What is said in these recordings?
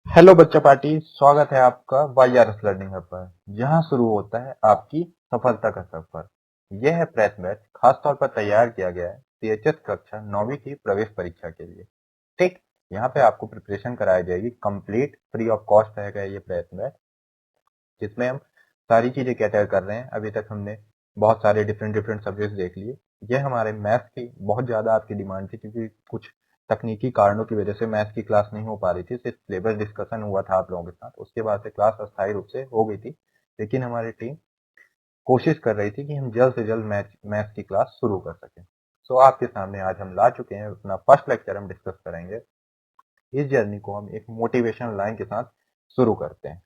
Hello बच्चा party, स्वागत है आपका वाईआरएस लर्निंग हब पर, जहां शुरू होता है आपकी सफलता का सफर। यह है प्रयत्न बैच, खास तौर पर तैयार किया गया है सीएचएस कक्षा 9वीं की प्रवेश परीक्षा के लिए। ठीक, यहाँ पे आपको प्रिपरेशन कराई जाएगी, कंप्लीट फ्री ऑफ कॉस्ट रहेगा ये प्रयत्न बैच, जिसमें हम सारी चीजें कैटर कर रहे हैं। अभी तक हमने बहुत सारे डिफरेंट डिफरेंट सब्जेक्ट देख लिए। यह हमारे मैथ्स की बहुत ज्यादा आपकी डिमांड थी, क्योंकि कुछ तकनीकी कारणों की वजह से मैथ्स की क्लास नहीं हो पा रही थी। सिर्फ सिलेबस डिस्कशन हुआ था आप लोगों के साथ, उसके बाद से क्लास अस्थायी रूप से हो गई थी। लेकिन हमारी टीम कोशिश कर रही थी कि हम जल्द से जल्द मैथ्स की क्लास शुरू कर सकें। सो आपके सामने आज हम ला चुके हैं अपना फर्स्ट लेक्चर। हम डिस्कस करेंगे इस जर्नी को, हम एक मोटिवेशन लाइन के साथ शुरू करते हैं।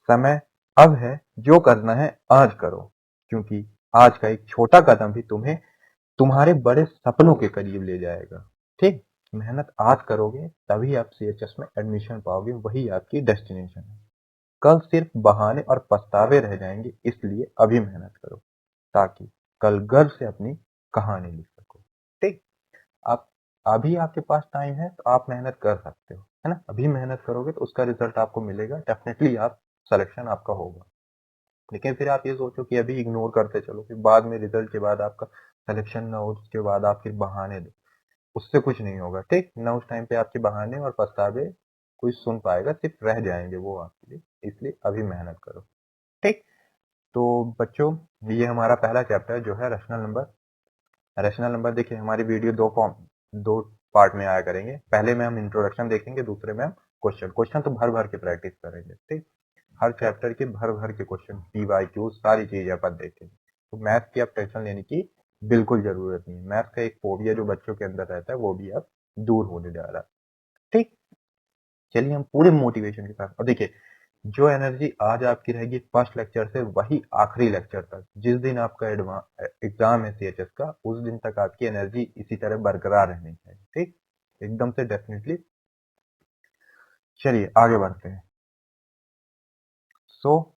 समय अब है, जो करना है आज करो, क्योंकि आज का एक छोटा कदम भी तुम्हें तुम्हारे बड़े सपनों के करीब ले जाएगा। ठीक, मेहनत आज करोगे तभी आप सीएचएस में एडमिशन पाओगे, वही आपकी डेस्टिनेशन है। कल सिर्फ बहाने और पछतावे रह जाएंगे, इसलिए अभी मेहनत करो ताकि कल गर्व से अपनी कहानी लिख सको। ठीक, आप अभी आपके पास टाइम है तो आप मेहनत कर सकते हो, है ना। अभी मेहनत करोगे तो उसका रिजल्ट आपको मिलेगा, डेफिनेटली आप सिलेक्शन आपका होगा। लेकिन फिर आप ये सोचो कि अभी इग्नोर करते चलो, फिर बाद में रिजल्ट के बाद आपका सिलेक्शन ना हो, उसके बाद आप फिर बहाने दो, उससे कुछ नहीं होगा। ठीक ना, उस टाइम पे आपके बहाने और पछतावे कोई सुन पाएगा, सिर्फ रह जाएंगे वो आपके लिए। इसलिए अभी मेहनत करो। ठीक, तो बच्चों, ये हमारा पहला चैप्टर जो है रैशनल नंबर। रैशनल नंबर देखिए, हमारी वीडियो दो पार्ट में आया करेंगे। पहले में हम इंट्रोडक्शन देखेंगे, दूसरे में हम क्वेश्चन क्वेश्चन तो भर भर के प्रैक्टिस करेंगे। ठीक, हर चैप्टर के भर भर के क्वेश्चन, पीवाईक्यू सारी चीजें अपन देखेंगे। तो मैथ्स की आप टेंशन लेने की बिल्कुल जरूरत नहीं है। मैथ्स का एक फोबिया जो बच्चों के अंदर रहता है वो भी अब दूर होने जा रहा है। ठीक, चलिए हम पूरे मोटिवेशन के साथ, और देखिए, जो एनर्जी आज आपकी रहेगी फर्स्ट लेक्चर से वही आखिरी लेक्चर तक, जिस दिन आपका एग्जाम है सीएचएस का, उस दिन तक आपकी एनर्जी इसी तरह बरकरार रहनी चाहिए। ठीक, एकदम से डेफिनेटली। चलिए आगे बढ़ते हैं। सो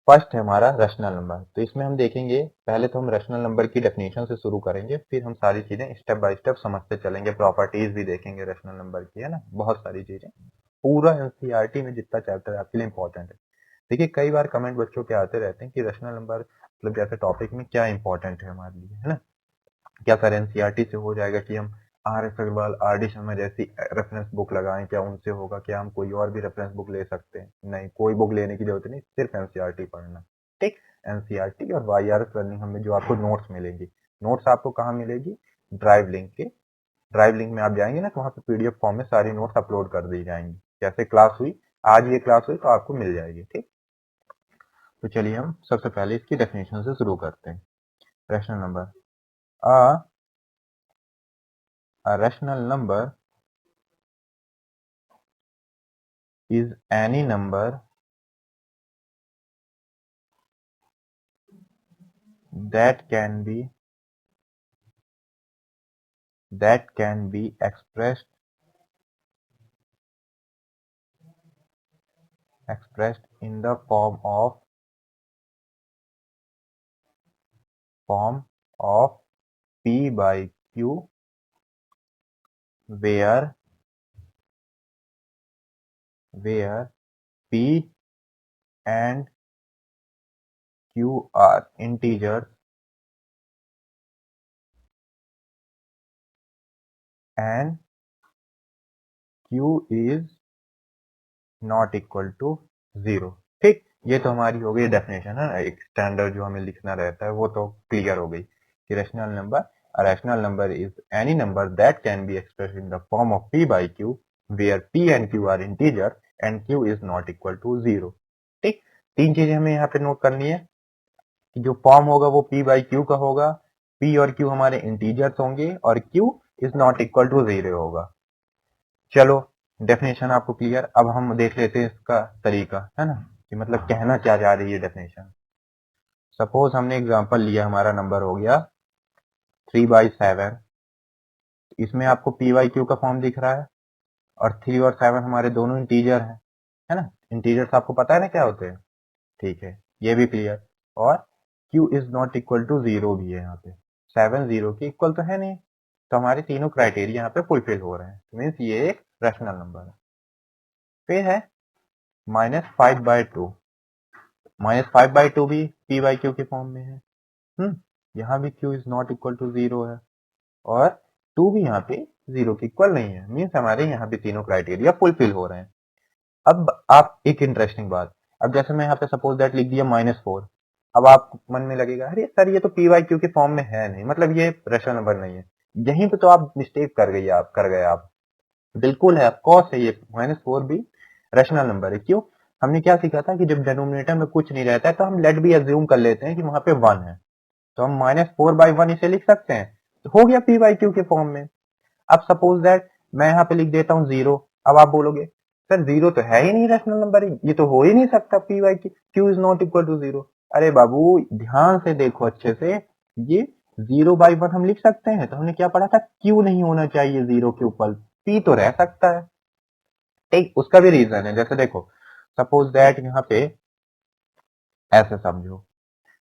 फर्स्ट है हमारा रैशनल नंबर। तो इसमें हम देखेंगे, पहले तो हम रैशनल नंबर की डेफिनेशन से शुरू करेंगे, फिर हम सारी चीजें स्टेप बाय स्टेप समझते चलेंगे, प्रॉपर्टीज भी देखेंगे रैशनल नंबर की, है ना, बहुत सारी चीजें। पूरा एनसीईआरटी में जितना चैप्टर आपके लिए इंपॉर्टेंट है। देखिए, कई बार कमेंट बच्चों के आते रहते हैं कि रैशनल नंबर मतलब जैसे टॉपिक में क्या इंपॉर्टेंट है हमारे लिए, है ना। क्या सर एनसीईआरटी से हो जाएगा कि हम R S Agrawal, R D Sharma जैसी रेफरेंस बुक लगाएं, क्या उनसे होगा? क्या हम कोई और भी रेफरेंस बुक ले सकते हैं? नहीं, कोई बुक लेने की जरूरत नहीं, सिर्फ एनसीईआरटी पढ़ना। ठीक, एनसीईआरटी और वाईआरएस लर्निंग हमें जो आपको नोट्स मिलेगी, नोट्स आपको कहाँ मिलेगी? ड्राइव लिंक के, ड्राइव लिंक में आप जाएंगे ना, तो वहाँ पे पीडीएफ फॉर्म में सारी नोट्स अपलोड कर दी जाएंगी। जैसे क्लास हुई, आज ये क्लास हुई तो आपको मिल जाएगी। ठीक, तो चलिए हम सबसे पहले इसकी डेफिनेशन से शुरू करते हैं। Rational number, a rational number is any number that can be expressed in the form of p by q, where p and q are integers and q is not equal to 0। ठीक, ये तो हमारी हो गई definition, है ना। एक standard जो हमें लिखना रहता है वो तो क्लियर हो गई कि rational number is any number that can be expressed in the form of p by q where p and q are integer and q is not equal to 0। ठीक, तीन चीजें हमें यहाँ पे नोट करनी है कि जो फॉर्म होगा वो p by q का होगा, p और q हमारे इंटीजर्स होंगे, और q is not equal to 0 होगा। चलो, डेफिनेशन आपको क्लियर। अब हम देख लेते हैं इसका तरीका, है ना, कि मतलब कहना क्या जा रही है डेफिनेशन। सपोज हमने एग्जांपल लिया, हमारा नंबर हो गया 3/7। इसमें आपको पी वाई क्यू का फॉर्म दिख रहा है, और 3 और 7 हमारे दोनों इंटीजर हैं, है ना। इंटीजर्स आपको पता है ना क्या होते हैं। ठीक है, ये भी क्लियर। और q is not equal to 0 भी है यहाँ पे, 7 0 के इक्वल तो है नहीं। तो हमारे तीनों क्राइटेरिया यहाँ पे फुलफिल हो रहे हैं, मीन्स ये एक रैशनल नंबर है। फिर है -5/2। -5/2 भी p बाई क्यू के फॉर्म में है। यहाँ भी q is not equal to 0 है और 2 भी यहाँ पे 0 के इक्वल नहीं है। मीन्स हमारे यहाँ पे तीनों क्राइटेरिया फुलफिल हो रहे हैं। अब आप एक इंटरेस्टिंग बात, अब जैसे मैं यहाँ पे सपोज दैट लिख दिया -4। अब आप मन में लगेगा अरे सर ये तो पी वाई क्यू के फॉर्म में है नहीं, मतलब ये रेशनल नंबर नहीं है। यहीं पे तो आप मिस्टेक कर गए आप। बिल्कुल है, ऑफकोर्स है, ये -4 भी रेशनल नंबर है। क्यों? हमने क्या सीखा था कि जब डेनोमिनेटर में कुछ नहीं रहता है तो हम लेट भी अज्यूम कर लेते हैं कि वहां पे 1 है, तो हम -4/1 इसे लिख सकते हैं, तो हो गया पी वाई क्यू के फॉर्म में। अब सपोज दैट मैं यहाँ पे लिख देता हूँ 0। अब आप बोलोगे सर 0 तो है ही नहीं रेशनल नंबर, ये तो हो ही नहीं सकता, p by q is not equal to 0। अरे बाबू ध्यान से देखो अच्छे से, ये 0/1 हम लिख सकते हैं। तो हमने क्या पढ़ा था, क्यू नहीं होना चाहिए 0 के ऊपर, पी तो रह सकता है। ठीक, उसका भी रीजन है। जैसे देखो सपोज दैट यहाँ पे ऐसे समझो,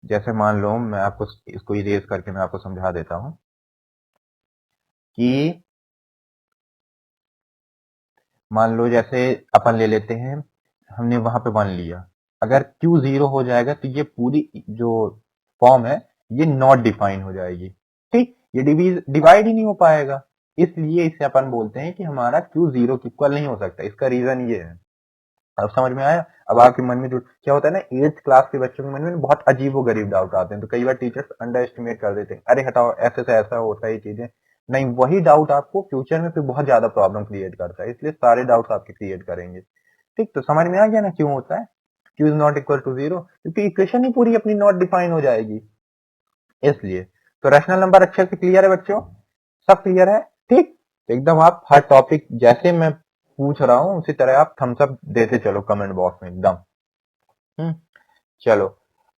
जैसे मान लो मैं आपको इसको इरेज करके मैं आपको समझा देता हूँ कि मान लो जैसे अपन ले लेते हैं, हमने वहां पे 1 लिया, अगर Q 0 हो जाएगा तो ये पूरी जो फॉर्म है ये नॉट डिफाइन हो जाएगी। ठीक, ये डिवाइड ही नहीं हो पाएगा, इसलिए इसे अपन बोलते हैं कि हमारा Q 0 के इक्वल नहीं हो सकता। इसका रीजन ये है। अब समझ में आया? अब आपके मन में जो क्या होता है ना, 8th क्लास के बच्चों के मन में बहुत अजीब व गरीब डाउट आते हैं, तो कई बार टीचर्स अंडर एस्टिमेट कर देते हैं, अरे हटाओ ऐसे से ऐसा होता है ये चीजें। नहीं, वही डाउट आपको फ्यूचर में फिर बहुत ज्यादा प्रॉब्लम क्रिएट करता है, इसलिए सारे डाउट्स आपके क्रिएट करेंगे। ठीक, तो समझ में आ गया ना क्यों होता है q is not equal to 0, क्योंकि इक्वेशन ही पूरी अपनी नॉट डिफाइन हो जाएगी इसलिए। तो रैशनल नंबर अच्छे से क्लियर है बच्चों? सब क्लियर है? ठीक, तो एकदम आप हर टॉपिक जैसे मैं पूछ रहा हूँ उसी तरह आप थम्स अप देते चलो कमेंट बॉक्स में एकदम। चलो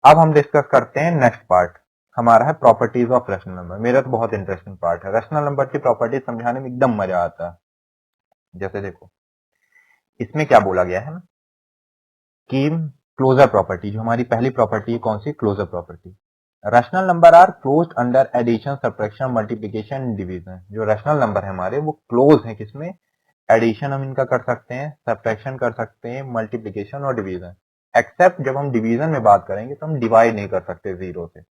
अब हम डिस्कस करते हैं नेक्स्ट पार्ट, हमारा है प्रॉपर्टीज ऑफ रैशनल नंबर। मेरा तो बहुत इंटरेस्टिंग पार्ट है, रैशनल नंबर की प्रॉपर्टीज समझाने में एकदम मजा आता है। जैसे देखो इसमें क्या बोला गया है ना कि क्लोजर प्रॉपर्टी, जो हमारी पहली प्रॉपर्टी है, कौन सी? Closure property. Rational number are closed under addition, subtraction, multiplication, division. जो रैशनल नंबर है हमारे वो क्लोज है किसमें? एडिशन हम इनका कर सकते हैं, सब्ट्रैक्शन कर सकते हैं, मल्टीप्लिकेशन और डिवीजन। एक्सेप्ट जब हम डिवीजन में बात करेंगे तो हम डिवाइड नहीं कर सकते 0 से।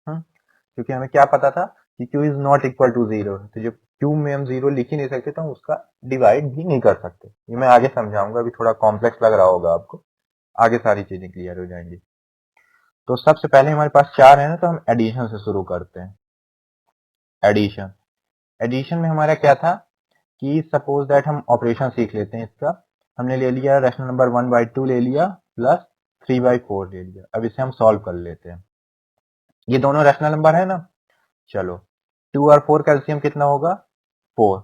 क्योंकि हमें क्या पता था कि Q is not equal to 0, तो जब Q में हम 0 लिख ही नहीं सकते तो हम उसका डिवाइड भी नहीं कर सकते। ये मैं आगे समझाऊंगा, अभी थोड़ा कॉम्प्लेक्स लग रहा होगा आपको, आगे सारी चीजें क्लियर हो जाएंगी। तो सबसे पहले हमारे पास 4 है ना, तो हम एडिशन से शुरू करते हैं। एडिशन, एडिशन में हमारा क्या था कि सपोज दैट हम ऑपरेशन सीख लेते हैं इसका। हमने ले लिया रैशनल नंबर 1/2 ले लिया प्लस 3/4 ले लिया। अब इसे हम सॉल्व कर लेते हैं। ये दोनों रैशनल नंबर है ना, चलो 2 और 4 का एलसीएम कितना होगा? 4।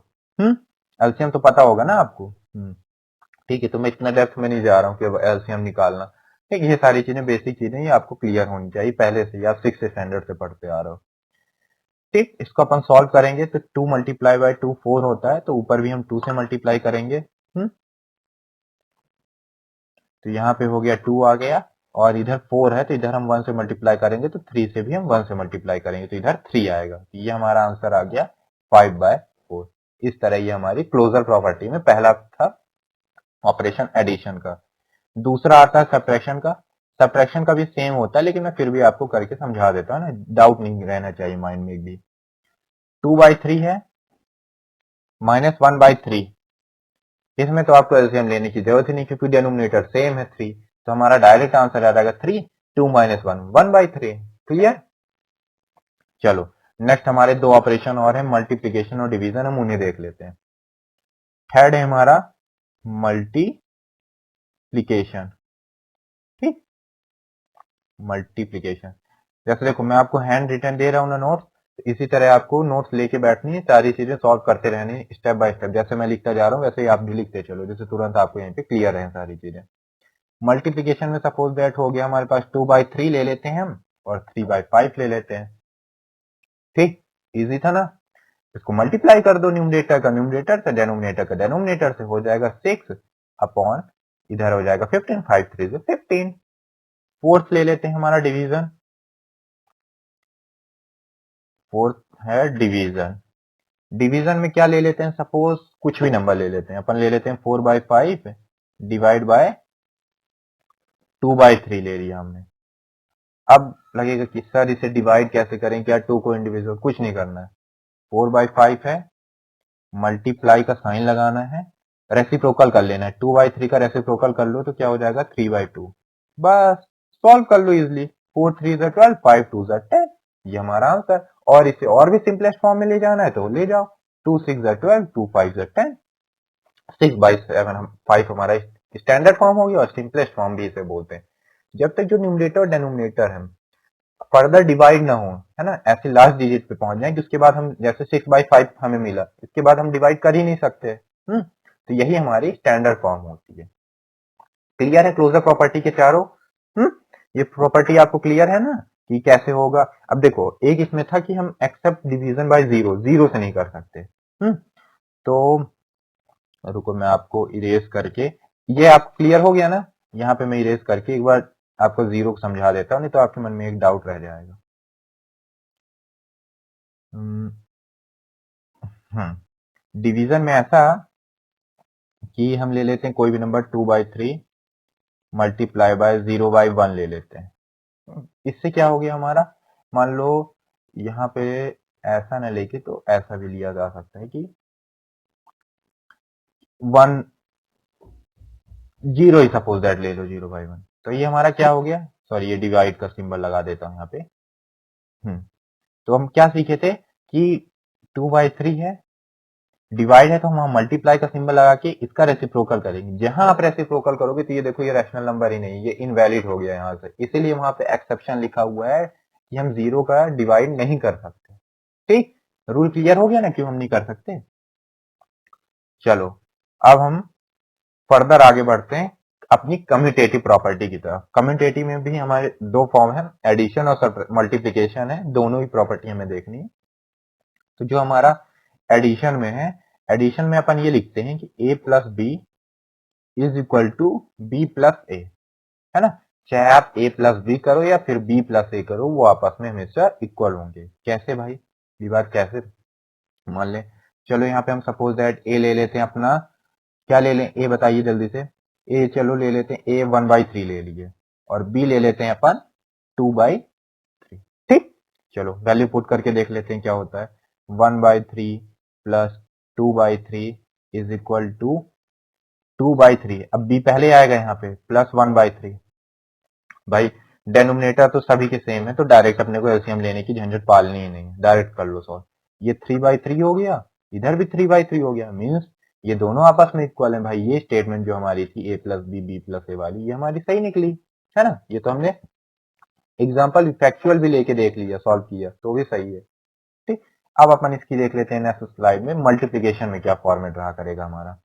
एलसीएम तो पता होगा ना आपको। ठीक है, तो मैं इतना डेप्थ में नहीं जा रहा हूँ कि एलसीएम निकालना। ठीक, ये सारी चीजें बेसिक चीजें ये आपको क्लियर होनी चाहिए पहले से, या 6 स्टैंडर्ड से पढ़ते आ रहे हो। ठीक, इसको अपन सॉल्व करेंगे तो 2 मल्टीप्लाई बाय 2 4 होता है, तो ऊपर भी हम 2 से मल्टीप्लाई करेंगे। तो यहाँ पे हो गया 2 आ गया, और इधर 4 है तो इधर हम 1 से मल्टीप्लाई करेंगे, तो 3 से भी हम 1 से मल्टीप्लाई करेंगे तो इधर 3 आएगा। तो ये हमारा आंसर आ गया 5/4। इस तरह ये हमारी क्लोजर प्रॉपर्टी में पहला था ऑपरेशन एडिशन का। दूसरा आता है सब्ट्रैक्शन का। सब्ट्रैक्शन का भी सेम होता है, लेकिन मैं फिर भी आपको करके समझा देता हूँ ना, डाउट नहीं रहना चाहिए माइंड में भी। 2/3 है -1/3, इसमें तो आपको एलसीएम लेने की जरूरत ही नहीं क्योंकि डिनोमिनेटर सेम है 3, तो हमारा डायरेक्ट आंसर आ जाएगा 3, 2 - 1 1/3। क्लियर? चलो नेक्स्ट हमारे दो ऑपरेशन और है, मल्टीप्लीकेशन और डिवीजन, हम उन्हें देख लेते हैं। थर्ड है हमारा मल्टीप्लीकेशन। ठीक, मल्टीप्लीकेशन जैसे देखो मैं आपको हैंड रिटन दे रहा हूँ ना नोट्स, इसी तरह आपको नोट्स लेके बैठनी है, सारी चीजें सॉल्व करते रहनी है स्टेप बाय स्टेप। जैसे मैं लिखता जा रहा हूँ वैसे ही आप भी लिखते चलो, जैसे तुरंत आपको यहाँ पे क्लियर रहे सारी चीजें। मल्टीप्लीकेशन में सपोज दैट हो गया हमारे पास 2/3 ले लेते हैं हम, और 3/5 ले लेते हैं। ठीक, इजी था ना? इसको मल्टीप्लाई कर दो, न्यूमरेटर का न्यूमरेटर से, डेनोमिनेटर का डेनोमिनेटर से, हो जाएगा 6 अपॉन इधर हो जाएगा 15, 5 3 से 15। फोर्थ ले लेते हैं हमारा डिवीजन। फोर्थ है डिवीजन। डिवीजन में क्या ले लेते हैं, सपोज कुछ भी नंबर ले लेते हैं, अपन ले लेते हैं 4/5 डिवाइड बाय 2/3 ले लिया हमने। अब लगेगा कि सर इसे डिवाइड कैसे करें, क्या 2 को इंडिविजुअल, कुछ नहीं करना है। 4/5 है, मल्टीप्लाई का साइन लगाना है, रेसिप्रोकल कर लेना है। 2/3 का रेसिप्रोकल कर लो तो क्या हो जाएगा 3/2। बस सॉल्व कर लो इजिली। 4 3 12, 5 2 10, ये हमारा आंसर। और इसे और भी सिंपलेस्ट फॉर्म में ले जाना है तो ले जाओ। 2 6 12, 2 5 10, 6/7 हम 5 हमारा स्टैंडर्ड फॉर्म हो गया और सिंपलेस्ट फॉर्म भी इसे बोलते हैं। जब तक जो न्यूमरेटर और डेनोमिनेटर है फर्दर डिवाइड ना हो, है ना, ऐसे लास्ट डिजिट पे पहुंच जाए कि उसके बाद हम, जैसे 6/5 हमें मिला, इसके बाद हम डिवाइड कर ही नहीं सकते। तो यही हमारी स्टैंडर्ड फॉर्म होती है। क्लियर है क्लोजर प्रॉपर्टी के चारों? ये प्रॉपर्टी आपको क्लियर है ना कि कैसे होगा? अब देखो, एक इसमें था कि हम except division by zero, zero से नहीं कर सकते। तो रुको मैं आपको इरेज करके, ये आप क्लियर हो गया ना? यहाँ पे मैं इरेज करके एक बार आपको जीरो को समझा देता हूँ, नहीं तो आपके मन में एक डाउट रह जाएगा। डिवीजन में ऐसा कि हम ले लेते हैं कोई भी नंबर 2/3 मल्टीप्लाई बाय 0/1 ले लेते हैं। इससे क्या हो गया हमारा, मान लो यहाँ पे ऐसा ना लेके तो ऐसा भी लिया जा सकता है कि 1 0 ही सपोज दैट ले लो, 0/1। तो ये हमारा क्या हो गया, सॉरी ये डिवाइड का सिंबल लगा देता हूँ यहाँ पे। तो हम क्या सीखे थे कि 2/3 है, डिवाइड है तो हम मल्टीप्लाई का सिंबल लगा के इसका रेसिप्रोकल करेंगे। जहां आप रेसिप्रोकल करोगे तो ये देखो ये रैशनल नंबर ही नहीं, ये इनवैलिड हो गया यहाँ से, इसीलिए वहां पे एक्सेप्शन लिखा हुआ है कि हम जीरो का डिवाइड नहीं कर सकते। ठीक, रूल क्लियर हो गया ना क्यों हम नहीं कर सकते? चलो अब हम फर्दर आगे बढ़ते हैं अपनी कम्यूटेटिव प्रॉपर्टी की तरफ। कम्यूटेटिव में भी हमारे दो फॉर्म है, एडिशन और मल्टीप्लीकेशन है, दोनों ही प्रॉपर्टी हमें देखनी है। तो जो हमारा एडिशन में है, एडिशन में अपन ये लिखते हैं कि a plus B is equal to B plus A, है ना। चाहे आप a प्लस बी करो या फिर b प्लस ए करो, वो आपस में हमेशा इक्वल होंगे। कैसे भाई, ये बात कैसे? मान लें, चलो यहाँ पे हम सपोज दैट a ले लेते हैं अपना, क्या ले लें a बताइए जल्दी से। a चलो ले लेते हैं a 1/3 ले लिए, और b ले लेते हैं अपन 2/3। ठीक, चलो वैल्यू पुट करके देख लेते हैं क्या होता है। 1/3 प्लस 2/3 इज इक्वल टू 2/3। अब b पहले आएगा यहाँ पे, प्लस 1/3। भाई डेनोमिनेटर तो सभी के सेम है, तो डायरेक्ट अपने को एलसीएम लेने की झंझट पालनी ही नहीं है, डायरेक्ट कर लो सॉल्व। ये 3/3 हो गया, इधर भी 3/3 हो गया, मीन्स ये दोनों आपस में इक्वल है। भाई ये स्टेटमेंट जो हमारी थी a plus B B plus A वाली, ये हमारी सही निकली, है ना। ये तो हमने एग्जाम्पल फैक्चुअल भी लेके देख लिया, सॉल्व किया तो भी सही है। ठीक, अब अपन इसकी देख लेते हैं नेक्स्ट स्लाइड में मल्टीप्लीकेशन में क्या फॉर्मेट रहा करेगा हमारा।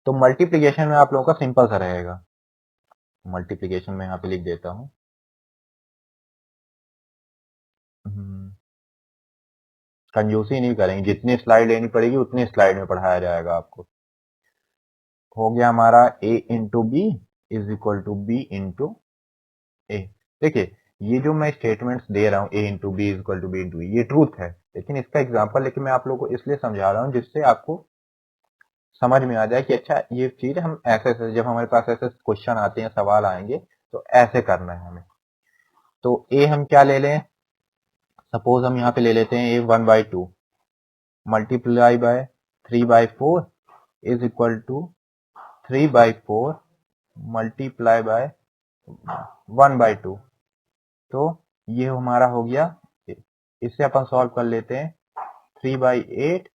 तो मल्टीप्लीकेशन में आप लोगों का सिंपल सा रहेगा। मल्टीप्लीकेशन में यहाँ पे लिख देता हूँ, कंजूसी नहीं करेंगे, जितनी स्लाइड लेनी पड़ेगी उतनी स्लाइड में पढ़ाया जाएगा आपको। हो गया हमारा a into B is equal to B into A. देखिए ये जो मैं स्टेटमेंट्स दे रहा हूँ a into B is equal to B into, ये ट्रूथ है, लेकिन इसका एग्जाम्पल लेके मैं आप लोगों को इसलिए समझा रहा हूँ जिससे आपको समझ में आ जाए कि अच्छा ये चीज हम ऐसे ऐसे, जब हमारे पास ऐसे क्वेश्चन आते हैं, सवाल आएंगे तो ऐसे करना है हमें। तो a हम क्या ले लें, सपोज हम यहाँ पे ले लेते हैं a 1/2 multiply by 3/4 is equal to 3/4 multiply by 1/2। तो ये हमारा हो गया, इससे अपन सॉल्व कर लेते हैं। 3/8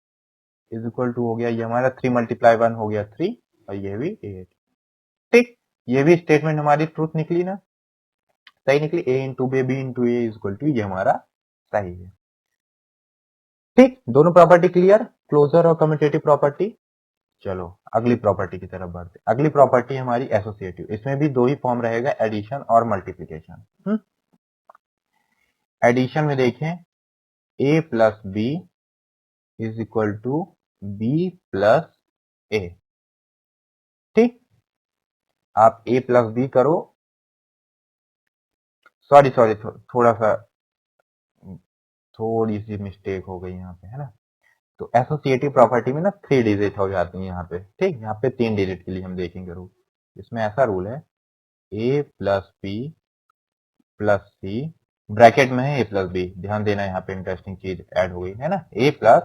इज इक्वल टू हो गया, ये हमारा 3 मल्टीप्लाई 1 हो गया 3, और ये भी 8। ठीक, ये भी स्टेटमेंट हमारी ट्रूथ निकली ना, सही निकली। a into b b into a is equal to, ये हमारा सही है। ठीक, दोनों प्रॉपर्टी क्लियर, क्लोजर और कम्यूटेटिव प्रॉपर्टी। चलो अगली प्रॉपर्टी की तरफ बढ़ते। अगली प्रॉपर्टी हमारी एसोसिएटिव, इसमें भी दो ही फॉर्म रहेगा, एडिशन और मल्टीप्लीकेशन। एडिशन में देखें a plus B is equal to B plus A. ठीक, आप a प्लस बी करो, सॉरी सॉरी थोड़ा सा थोड़ी सी मिस्टेक हो गई यहाँ पे, है ना। तो एसोसिएटिव प्रॉपर्टी में ना 3 डिजिट हो जाती है यहाँ पे, ठीक। यहाँ पे 3 डिजिट के लिए हम देखेंगे रूल। इसमें ऐसा रूल है a plus B plus c, bracket में है a प्लस बी, ध्यान देना यहाँ पे इंटरेस्टिंग चीज ऐड हो गई है ना, a plus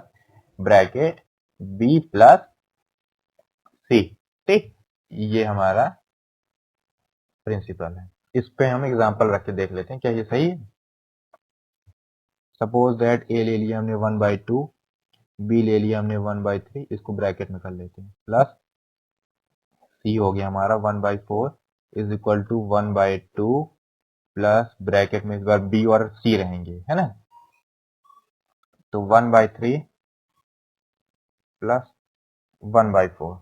bracket b plus C, ठीक। ये हमारा प्रिंसिपल है। इस पे हम एग्जांपल रख के देख लेते हैं क्या ये सही है। सपोज दैट a ले लिया हमने 1/2, b ले लिया हमने 1/3, इसको ब्रैकेट में कर लेते हैं, प्लस c हो गया हमारा 1/4 is equal to 1/2 plus bracket में इस बार b और c रहेंगे, है ना। तो 1/3 प्लस 1/4,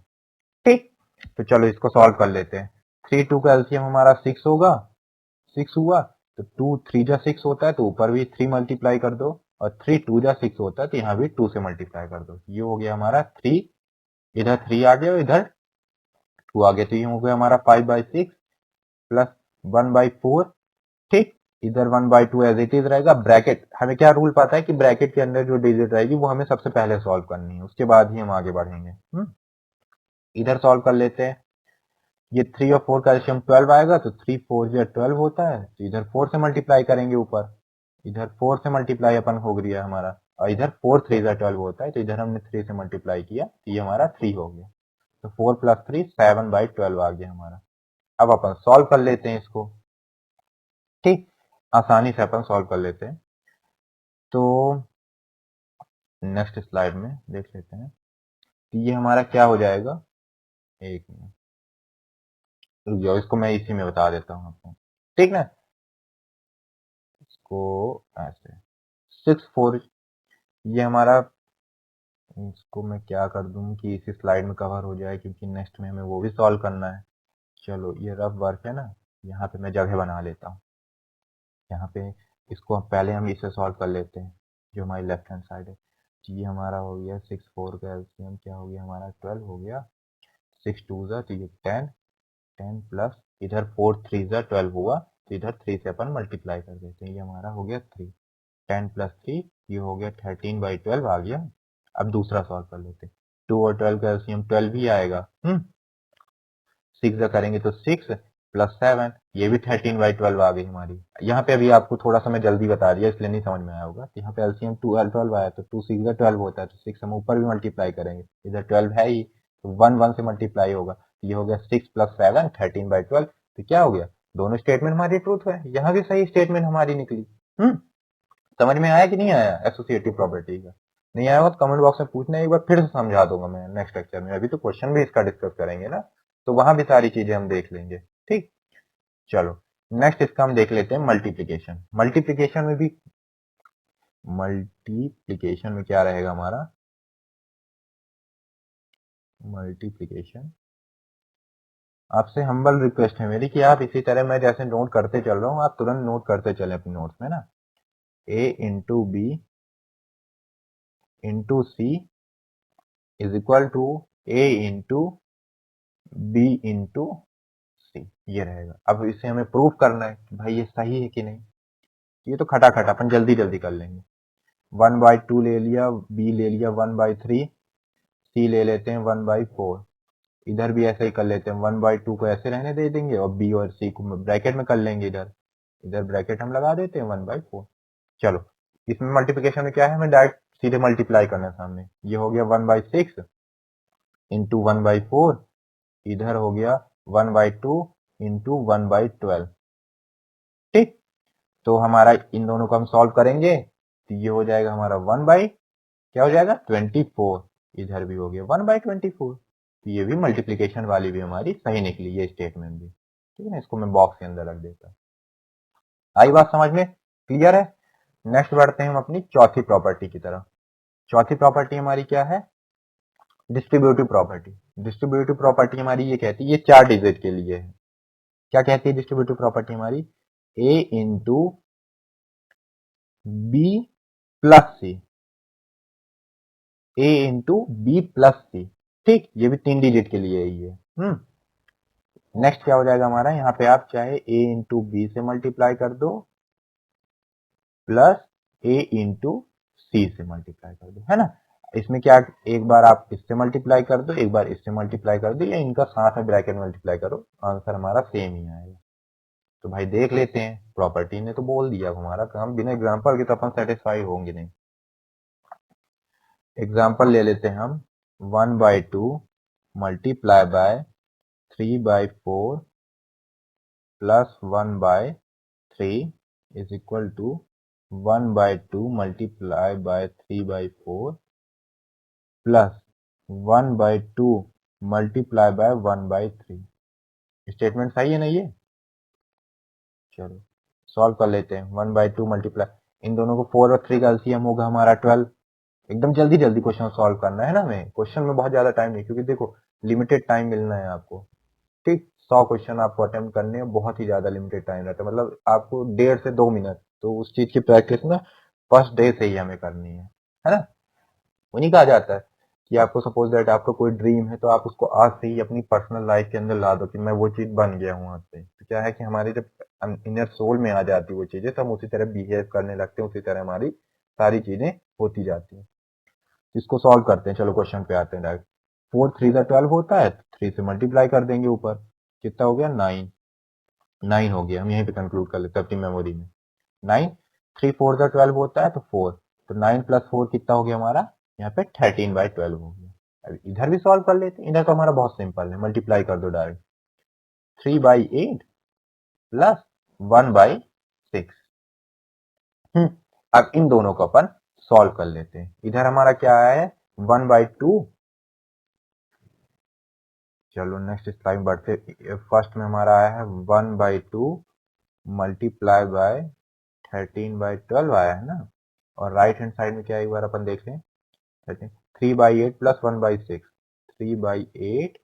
ठीक। तो चलो इसको सॉल्व कर लेते हैं। 3 2 का एलसीएम हमारा 6 होगा, 6 हुआ तो 2 3 जा 6 होता है तो ऊपर भी 3 मल्टीप्लाई कर दो, और 3 2 जा 6 होता है तो यहाँ भी 2 से मल्टीप्लाई कर दो। ये हो गया हमारा 3, इधर 3 आ गया और इधर 2 आ गया, तो ये हो गया हमारा 5/6 प्लस 1/4, ठीक। इधर 1/2 एज इट इज रहेगा। ब्रैकेट, हमें क्या रूल पता है कि ब्रैकेट के अंदर जो डिजिट रहेगी वो हमें सबसे पहले सॉल्व करनी है, उसके बाद ही हम आगे बढ़ेंगे। इधर सॉल्व कर लेते हैं। ये 3 और 4 का एलसीएम 12 आएगा, तो 3 4 जो 12 होता है, तो इधर 4 से मल्टीप्लाई करेंगे ऊपर, इधर 4 से मल्टीप्लाई अपन हो गया हमारा, और इधर 4 3 जा 12 होता है, तो इधर हमने 3 से मल्टीप्लाई किया, तो ये हमारा 3 हो गया। तो 4 प्लस 3 7/12 आ गया हमारा। अब अपन सॉल्व कर लेते हैं इसको, ठीक। आसानी से अपन सॉल्व कर लेते हैं। तो नेक्स्ट स्लाइड में देख लेते हैं, तो ये हमारा क्या हो जाएगा, एक मिनट रुक जाओ, इसको मैं इसी में बता देता हूँ आपको, ठीक ना। इसको ऐसे 6 4, ये हमारा, इसको मैं क्या कर दूं कि इसी स्लाइड में कवर हो जाए, क्योंकि नेक्स्ट में हमें वो भी सॉल्व करना है। चलो ये रफ वर्क है ना, यहाँ पे मैं जगह बना लेता हूँ। यहाँ पे इसको पहले हम इसे सॉल्व कर लेते हैं, जो हमारी लेफ्ट हैंड साइड है। ये हमारा हो गया 6 4 का एलसीएम क्या हो गया हमारा 12 हो गया, 6 2 जा तो ये 10, 10 प्लस इधर 4 3 जा 12 हुआ, तो इधर 3 से अपन मल्टीप्लाई कर देते हैं, ये हमारा हो गया 3, 10 प्लस 3 ये हो गया 13/12 आ गया। अब दूसरा सॉल्व कर लेते हैं। 2 और 12 का एलसीएम 12 ही आएगा। 6 करेंगे तो 6 प्लस 7, ये भी 13/12 आ गई हमारी। यहाँ पे अभी आपको थोड़ा सा मैं जल्दी बता दिया इसलिए नहीं समझ में आया होगा। यहाँ पे एलसीएम 12 आया, तो 2 6 12 होता है, तो 6 हम ऊपर भी मल्टीप्लाई करेंगे, इधर 12 है ही, तो 1 1 से मल्टीप्लाई होगा, तो ये हो गया 6 प्लस 7 13/12। तो क्या हो गया, दोनों स्टेटमेंट हमारी ट्रूथ है, यहाँ भी सही स्टेटमेंट हमारी निकली। समझ में आया कि नहीं आया एसोसिएटिव प्रॉपर्टी का? नहीं आया हो तो कमेंट बॉक्स में पूछना, एक बार फिर से समझा दूंगा मैं नेक्स्ट लेक्चर में। अभी तो क्वेश्चन भी इसका डिस्कस करेंगे ना, तो वहां भी सारी चीजें हम देख लेंगे, ठीक। चलो नेक्स्ट इसका हम देख लेते हैं मल्टीप्लीकेशन। मल्टीप्लीकेशन में क्या रहेगा हमारा, मल्टीप्लीकेशन आपसे हम्बल रिक्वेस्ट है मेरी कि आप इसी तरह मैं जैसे नोट करते चल रहा हूँ, आप तुरंत नोट करते चले अपनी नोट्स में ना। a into B into C is equal to a into B into C, ये रहेगा। अब इसे हमें प्रूफ करना है कि भाई ये सही है कि नहीं। ये तो खटाखट अपन जल्दी जल्दी कर लेंगे। 1/2 ले लिया, बी ले लिया 1/3, सी ले लेते हैं 1/4। इधर भी ऐसे ही कर लेते हैं, 1/2 को ऐसे रहने दे देंगे और बी और सी को ब्रैकेट में कर लेंगे, इधर इधर ब्रैकेट हम लगा देते हैं 1/4। चलो इसमें मल्टीप्लीकेशन में क्या है, हमें डायरेक्ट सीधे मल्टीप्लाई करना है सामने। ये हो गया 1/6 इंटू 1/4, इधर हो गया 1/2 इंटू 1/12, ठीक। तो हमारा इन दोनों को हम सॉल्व करेंगे, तो ये हो जाएगा हमारा क्या हो जाएगा 24, इधर भी हो गया 1/24। तो ये भी मल्टीप्लीकेशन वाली भी हमारी सही निकली, ये स्टेटमेंट भी, ठीक है ना। इसको मैं बॉक्स के अंदर रख देता। आई बात समझ में, क्लियर है। नेक्स्ट बढ़ते हैं हम अपनी चौथी प्रॉपर्टी की तरफ। चौथी प्रॉपर्टी हमारी क्या है, डिस्ट्रीब्यूटिव प्रॉपर्टी। डिस्ट्रीब्यूटिव प्रॉपर्टी हमारी ये कहती है, ये 4 डिजिट के लिए है। क्या कहती है डिस्ट्रीब्यूटिव प्रॉपर्टी हमारी, a into B plus C, a into B plus C, ठीक। ये भी 3 डिजिट के लिए ही है। नेक्स्ट क्या हो जाएगा हमारा, यहाँ पे आप चाहे a इंटू बी से मल्टीप्लाई कर दो प्लस a इंटू सी से मल्टीप्लाई कर दो, है ना। इसमें क्या, एक बार आप इससे मल्टीप्लाई कर दो, एक बार इससे मल्टीप्लाई कर दो, या इनका साथ में ब्रैकेट मल्टीप्लाई करो, आंसर हमारा सेम ही आएगा। तो भाई देख लेते हैं, प्रॉपर्टी ने तो बोल दिया, हमारा काम बिना एग्जाम्पल के तो अपन सेटिस्फाई होंगे नहीं। एग्जाम्पल ले लेते हैं हम, 1/2 multiply by 3/4 plus 1/3 is equal to 1/2 multiply by 3/4 plus 1/2 multiply by 1/3। Statement सही है ना ये? चलो सॉल्व कर लेते हैं। 1/2 मल्टीप्लाई, इन दोनों को 4 और 3 का एलसीएम होगा हमारा 12। एकदम जल्दी जल्दी क्वेश्चन सॉल्व करना है ना हमें, क्वेश्चन में बहुत ज्यादा टाइम नहीं, क्योंकि देखो लिमिटेड टाइम मिलना है आपको। ठीक, 100 क्वेश्चन आपको अटेम्प्ट करने हैं, बहुत ही ज्यादा लिमिटेड टाइम रहता है, मतलब आपको 1.5 से 2 मिनट, तो उस चीज की प्रैक्टिस ना फर्स्ट डे से ही हमें करनी है ना। उन्हीं कहा जाता है कि आपको सपोज दैट आपका कोई ड्रीम है, तो आप उसको आज से ही अपनी पर्सनल लाइफ के अंदर ला दो कि मैं वो चीज बन गया हूँ आज से। तो क्या है कि हमारी जब इनर सोल में आ जाती है वो चीजें, तो हम उसी तरह बिहेव करने लगते हैं, उसी तरह हमारी सारी चीजें होती जाती हैं। इसको सॉल्व करते हैं, चलो क्वेश्चन पे आते हैं डायरेक्ट। 4 3 12 होता है, 3 से मल्टीप्लाई कर देंगे ऊपर, कितना हो गया 9 हो गया। हम यहीं पे कंक्लूड कर लेते हैं अपनी मेमोरी में। 9 3 4 12 होता है तो 4, तो 9 प्लस 4 कितना हो गया हमारा, यहाँ पे 13/12 हो गया। अब इधर भी सॉल्व कर लेते हैं, इधर तो हमारा बहुत सिंपल है, मल्टीप्लाई कर दो डायरेक्ट, 3/8 प्लस 1/6। अब इन दोनों को अपन सॉल्व कर लेते हैं। इधर हमारा क्या आया है 1/2, चलो नेक्स्ट स्लाइड बढ़ते। फर्स्ट में हमारा आया है 1/2 मल्टीप्लाई बाय 13/12 आया है ना, और राइट हैंड साइड में क्या है एक बार अपन देख लें, 3/8 प्लस 1/6, 3/8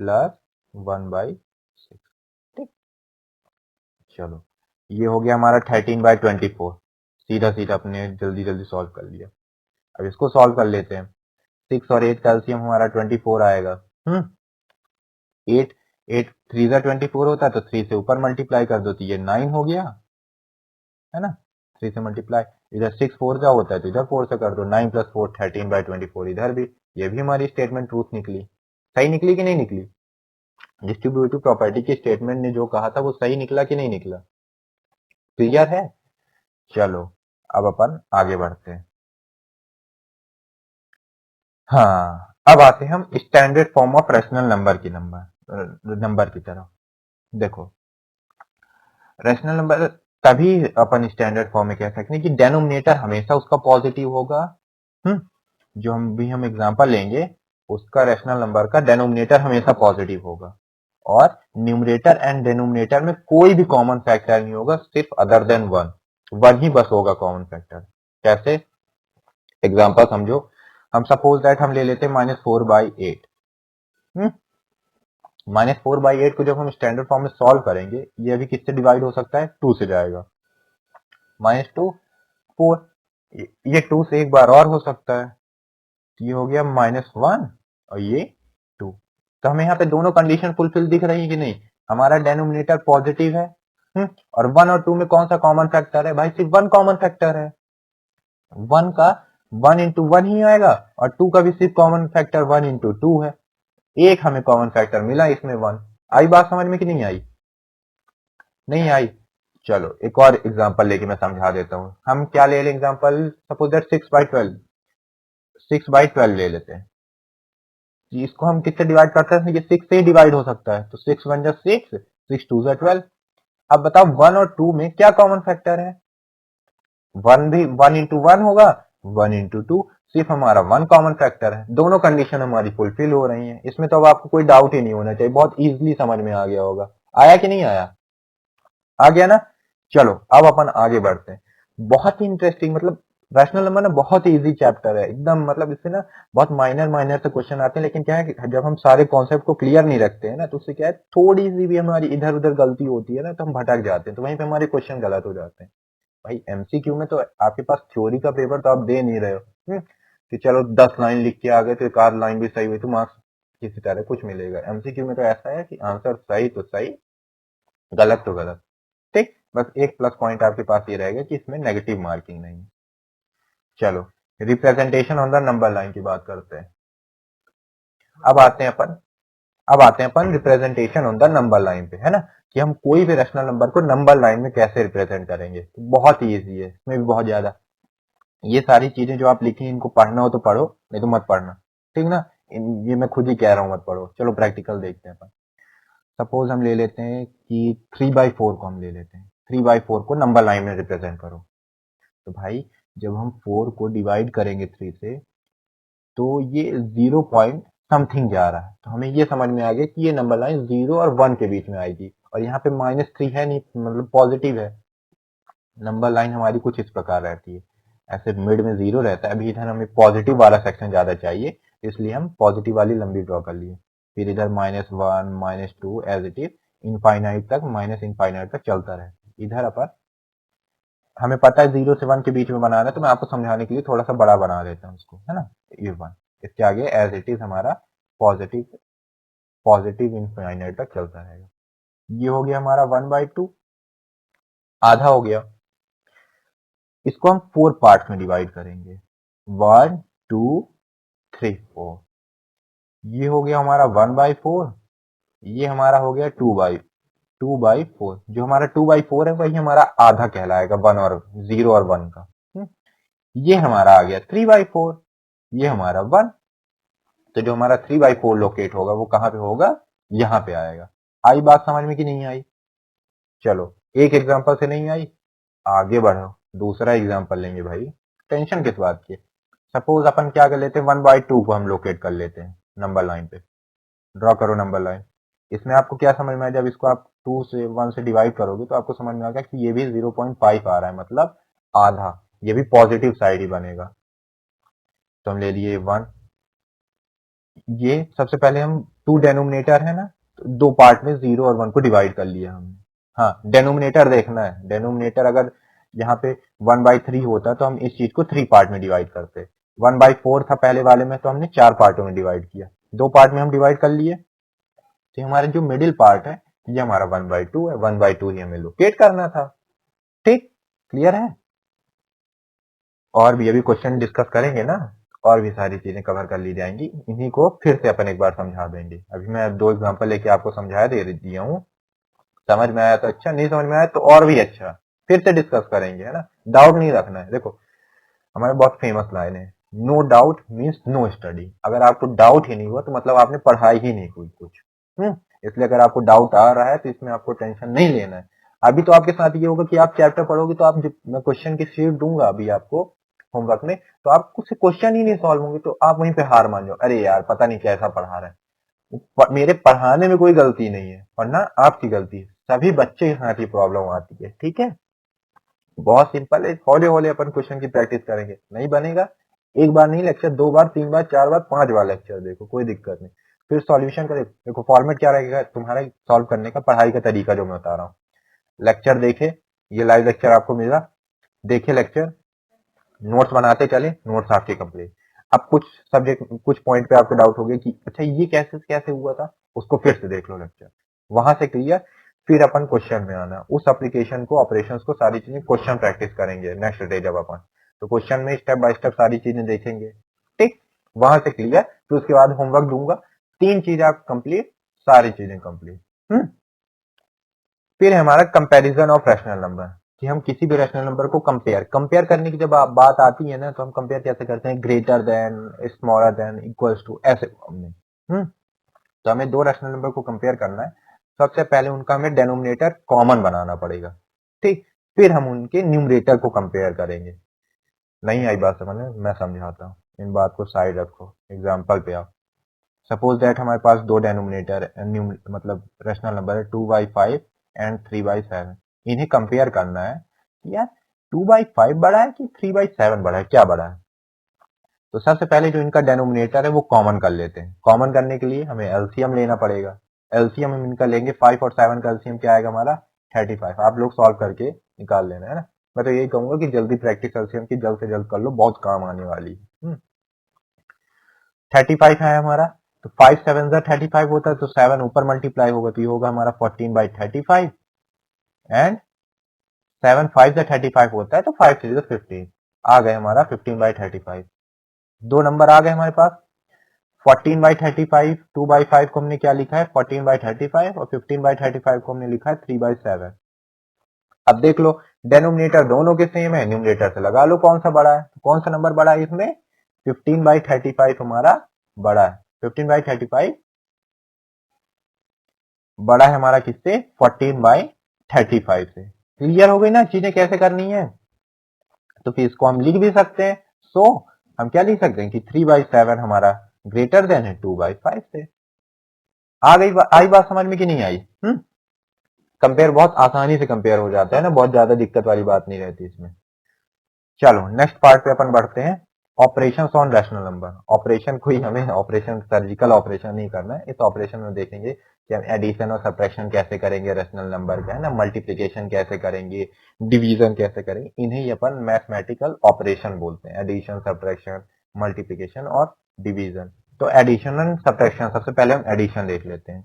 प्लस 1/6। ठीक, चलो ये हो गया हमारा 13/24, सीधा सीधा अपने जल्दी जल्दी सॉल्व कर लिया। अब इसको सॉल्व कर लेते हैं। 6 और 8 का एलसीएम हमारा 24 आएगा। 8 8 3 जा 24 होता है, तो 3 से ऊपर मल्टीप्लाई कर दो तो ये 9 हो गया, है ना। 3 से मल्टीप्लाई, इधर 6 4 जा होता है तो इधर 4 से कर दो, 9 प्लस 4 13/24, इधर भी, ये भी हमारी स्टेटमेंट ट्रूथ निकली। सही निकली कि नहीं निकली? डिस्ट्रीब्यूटिव प्रॉपर्टी की स्टेटमेंट ने जो कहा था वो सही निकला कि नहीं निकला? क्लियर है? चलो अब अपन आगे बढ़ते हैं। हाँ, अब आते हैं हम standard form of rational number की तरफ। देखो रैशनल नंबर तभी अपन स्टैंडर्ड फॉर्म में कह सकते हैं कि डेनोमिनेटर हमेशा उसका पॉजिटिव होगा। जो हम एग्जांपल लेंगे, उसका रैशनल नंबर का डेनोमिनेटर हमेशा पॉजिटिव होगा, और न्यूमरेटर एंड डेनोमिनेटर में कोई भी कॉमन फैक्टर नहीं होगा, सिर्फ अदर देन वन, वन ही बस होगा कॉमन फैक्टर। कैसे? एग्जांपल समझो, हम सपोज दैट हम ले लेते हैं -4/8। -4/8 को जब हम स्टैंडर्ड फॉर्म में सॉल्व करेंगे, ये अभी किससे डिवाइड हो सकता है, 2 से जाएगा, -2 4, ये 2 से एक बार और हो सकता है, ये हो गया -1 और ये 2। तो हमें यहाँ पे दोनों कंडीशन फुलफिल दिख रही है कि नहीं? हमारा डेनोमिनेटर पॉजिटिव है, और 1 और 2 में कौन सा कॉमन फैक्टर है भाई? सिर्फ 1 कॉमन फैक्टर है, 1 का 1 इंटू 1 ही आएगा, और 2 का भी सिर्फ कॉमन फैक्टर 1 इंटू 2 है। एक हमें कॉमन फैक्टर मिला इसमें 1। आई बात समझ में कि नहीं आई? नहीं आई। चलो एक और एग्जांपल लेके मैं समझा देता हूँ। हम क्या ले लें एग्जांपल, सपोज दैट 6/12 ले लेते हैं। इसको हम किससे डिवाइड करते हैं? ये 6 से ही डिवाइड हो सकता है, तो 6 1 जा 6, 6 2 जा 12। अब बताओ 1 और 2 में क्या कॉमन फैक्टर है? 1 भी 1 इंटू 1 होगा, 1 इंटू 2, सिर्फ हमारा 1 कॉमन फैक्टर है। दोनों कंडीशन हमारी फुलफिल हो रही हैं, इसमें तो अब आपको कोई डाउट ही नहीं होना चाहिए, बहुत इजीली समझ में आ गया होगा। आया कि नहीं आया? आ गया ना। चलो अब अपन आगे बढ़ते हैं। बहुत ही इंटरेस्टिंग, मतलब रैशनल नंबर ना बहुत ही इजी चैप्टर है एकदम, मतलब इससे ना बहुत माइनर माइनर से क्वेश्चन आते हैं, लेकिन क्या है कि जब हम सारे कॉन्सेप्ट को क्लियर नहीं रखते हैं ना, तो उससे क्या है, थोड़ी सी भी हमारी इधर उधर गलती होती है ना, तो हम भटक जाते हैं, तो वहीं पे हमारे क्वेश्चन गलत हो जाते हैं। भाई एमसीक्यू में तो आपके पास थ्योरी का पेपर तो आप दे नहीं रहे हो, कि चलो 10 लाइन लिख के आ गए तो एक आध लाइन भी सही हुई तो मार्क्स किसी तरह कुछ मिलेगा। एमसीक्यू में तो ऐसा है कि आंसर सही तो सही, गलत तो गलत। ठीक, बस एक प्लस पॉइंट आपके पास ये रहेगा कि इसमें नेगेटिव मार्किंग नहीं है। चलो representation on the number line की बात करते हैं। अब आते हैं अपन representation on the number line पे, है ना, कि हम कोई भी रैशनल नंबर को नंबर लाइन में कैसे रिप्रेजेंट करेंगे। तो बहुत ही ईजी है, इसमें भी बहुत ज्यादा ये सारी चीजें जो आप लिखी इनको पढ़ना हो तो पढ़ो, नहीं तो मत पढ़ना, ठीक ना। ये मैं खुद ही कह रहा हूँ मत पढ़ो। चलो प्रैक्टिकल देखते हैं अपन। सपोज हम ले लेते हैं कि 3/4 को हम ले लेते हैं, 3/4 को नंबर लाइन में रिप्रेजेंट करो। तो भाई जब हम 4 को डिवाइड करेंगे 3 से, तो ये 0 पॉइंट समथिंग जा रहा है, तो हमें ये समझ में आ गया कि ये नंबर लाइन 0 और 1 के बीच में आएगी, और यहाँ पे -3 है नहीं, मतलब पॉजिटिव है। नंबर लाइन हमारी कुछ इस प्रकार रहती है, ऐसे मिड में 0 रहता है। अभी इधर हमें पॉजिटिव वाला सेक्शन ज्यादा चाहिए, इसलिए हम पॉजिटिव वाली लंबी ड्रॉ कर लिए। फिर इधर -1 -2 एज इट इज इनफाइनाइट तक, माइनस इनफाइनाइट तक चलता रहे। इधर अपन हमें पता है 0 से 1 के बीच में बनाना है, तो मैं आपको समझाने के लिए थोड़ा सा बड़ा बना देता हूँ उसको, है ना। ये 1 इसके आगे एज इट इज हमारा पॉजिटिव पॉजिटिव इनफाइनाइट तक चलता रहेगा। ये हो गया हमारा 1/2, आधा हो गया। इसको हम 4 पार्ट में डिवाइड करेंगे, 1 2 3 4। ये हो गया हमारा 1/4, ये हमारा हो गया 2/4। जो हमारा 2/4 है वही हमारा आधा कहलाएगा, 1 और 0 और 1 का। ये हमारा आ गया 3/4, ये हमारा 1। तो जो हमारा 3/4 लोकेट होगा वो कहाँ पे होगा, यहाँ पे आएगा। आई बात समझ में कि नहीं आई? चलो एक एग्जांपल से नहीं आई, आगे बढ़ो, दूसरा एग्जांपल लेंगे भाई। टेंशन किस बात की? सपोज अपन क्या कर लेते हैं, 1/2 को हम लोकेट कर लेते हैं नंबर लाइन पे। ड्रॉ करो नंबर लाइन। इसमें आपको क्या समझ में आया, जब इसको आप 2 से 1 से डिवाइड करोगे तो आपको समझ में आ गया कि ये भी 0.5 आ रहा है, मतलब आधा। ये भी पॉजिटिव साइड ही बनेगा। तो हम ले लिए 1। ये सबसे पहले हम 2 डेनोमिनेटर है ना, तो 2 पार्ट में 0 और 1 को डिवाइड कर लिया हमने। हाँ, डेनोमिनेटर देखना है। डेनोमिनेटर अगर यहाँ पे 1/3 होता तो हम इस चीज को 3 पार्ट में डिवाइड करते। 1/4 था पहले वाले में, तो हमने 4 पार्टों में डिवाइड किया। 2 पार्ट में हम डिवाइड कर लिए, तो हमारा जो मिडिल पार्ट है ये हमारा 1/2 है। 1/2 ही हमें लोकेट करना था। ठीक, क्लियर है? और भी अभी क्वेश्चन डिस्कस करेंगे ना, और भी सारी चीजें कवर कर ली जाएंगी। इन्हीं को फिर से अपन एक बार समझा देंगे। अभी मैं 2 एग्जांपल लेके आपको समझा दे दिया हूँ। समझ में आया तो अच्छा, नहीं समझ में आया तो और भी अच्छा, फिर से डिस्कस करेंगे, है ना। डाउट नहीं रखना है। देखो हमारे बहुत फेमस लाइन है, no doubt means no study. अगर आपको डाउट ही नहीं हुआ तो मतलब आपने पढ़ाई ही नहीं हुई कुछ। इसलिए अगर आपको डाउट आ रहा है तो इसमें आपको टेंशन नहीं लेना है। अभी तो आपके साथ ये होगा कि आप चैप्टर पढ़ोगे, तो आप मैं क्वेश्चन की शीट दूंगा अभी आपको होमवर्क में, तो आपको क्वेश्चन ही नहीं सॉल्व होंगे, तो आप वहीं पे हार मान जाओ, अरे यार पता नहीं कैसा पढ़ा रहा है। मेरे पढ़ाने में कोई गलती नहीं है, पढ़ना आपकी गलती है। सभी बच्चे के साथ ही प्रॉब्लम आती है, ठीक है। बहुत सिंपल है, हौले हौले अपन क्वेश्चन की प्रैक्टिस करेंगे। नहीं बनेगा, एक बार नहीं, लेक्चर 2 बार 3 बार 4 बार 5 बार लेक्चर देखो, कोई दिक्कत नहीं। फिर सॉल्यूशन करें। देखो फॉर्मेट क्या रहेगा तुम्हारा सॉल्व करने का, पढ़ाई का तरीका जो मैं बता रहा हूँ। लेक्चर देखे, ये लाइव लेक्चर आपको मिला, देखे लेक्चर, नोट्स बनाते चले, नोट्स आपके कंप्लीट। अब कुछ सब्जेक्ट कुछ पॉइंट पे आपको डाउट हो गया कि अच्छा ये कैसे कैसे हुआ था, उसको फिर से देख लो लेक्चर, वहां से क्लियर। फिर अपन क्वेश्चन में आना, उस एप्लीकेशन को, ऑपरेशंस को, सारी चीजें क्वेश्चन प्रैक्टिस करेंगे नेक्स्ट डे जब अपन। तो क्वेश्चन में स्टेप बाय स्टेप सारी चीजें देखेंगे, ठीक। वहां से क्लियर, फिर उसके बाद होमवर्क दूंगा, 3 चीजें आप कंप्लीट, सारी चीजें कंप्लीट। फिर है हमारा कंपैरिजन ऑफ रैशनल नंबर, कि हम किसी भी रैशनल नंबर को कंपेयर करने की जब बात आती है ना, तो हम कंपेयर कैसे करते हैं, greater than, smaller than, equals to, ऐसे फॉर्म में। तो हमें 2 रैशनल नंबर को कंपेयर करना है। सबसे पहले उनका हमें डेनोमिनेटर कॉमन बनाना पड़ेगा, ठीक। फिर हम उनके न्यूमरेटर को कंपेयर करेंगे। नहीं आई बात समझ में? मैं समझाता हूँ, इन बात को साइड रखो, एग्जाम्पल पे आओ। सपोज दैट हमारे पास 2 डेनोमिनेटर मतलब रैशनल नंबर है 2/5 एंड 3/7। इन्हें कंपेयर करना है कि यार 2/5 बड़ा है कि 3/7 बड़ा है, क्या बड़ा है। तो सबसे पहले जो इनका डेनोमिनेटर है वो कॉमन कर लेते हैं। कॉमन करने के लिए हमें एलसीएम लेना पड़ेगा। एलसीएम हम इनका लेंगे, 5 और 7 का एलसीएम क्या आएगा हमारा, 35। आप लोग सॉल्व करके निकाल लेना, है ना। मैं तो यही कहूंगा कि जल्दी प्रैक्टिस एलसीएम की जल्द से जल्द कर लो, बहुत काम आने वाली है। 35 है हमारा, तो 5 7 35 होता है, तो 7 ऊपर मल्टीप्लाई होगा तो ये होगा हमारा 14/35, एंड 7 5 35 होता है, तो 5 3 15। आ गए हमारा 15/35। दो नंबर आ गए हमारे पास 14/35। 2/5 को हमने क्या लिखा है 14/35 और 15/35 को हमने लिखा है 3/7। अब देख लो डेनोमिनेटर दोनों के सेम है, न्यूमरेटर से लगा लो कौन सा बड़ा है। कौन सा नंबर बड़ा है इसमें 15/35 हमारा बड़ा है। 15/35 बड़ा है हमारा किससे 14/35 से। क्लियर हो गई ना चीजें कैसे करनी है। तो फिर इसको हम लिख भी सकते हैं। सो हम क्या लिख सकते हैं कि 3/7 हमारा ग्रेटर देन है 2/5 से। आ गई आई बात समझ में कि नहीं आई। कंपेयर बहुत आसानी से कंपेयर हो जाता है ना, बहुत ज्यादा दिक्कत वाली बात नहीं रहती इसमें। चलो नेक्स्ट पार्ट पे अपन बढ़ते हैं, operation on rational number. Operation कोई हमें ऑपरेशन सर्जिकल ऑपरेशन नहीं करना है। इस ऑपरेशन में देखेंगे कि हम एडिशन और सब्ट्रैक्शन कैसे करेंगे रैशनल नंबर का, है ना, मल्टीप्लिकेशन कैसे करेंगे, डिवीजन कैसे करेंगे, इन्हें ही अपन मैथमेटिकल ऑपरेशन बोलते हैं। एडिशन, सब्ट्रैक्शन, मल्टीप्लिकेशन और डिवीजन। तो एडिशन एंड सब्ट्रैक्शन, सबसे पहले हम एडिशन देख लेते हैं।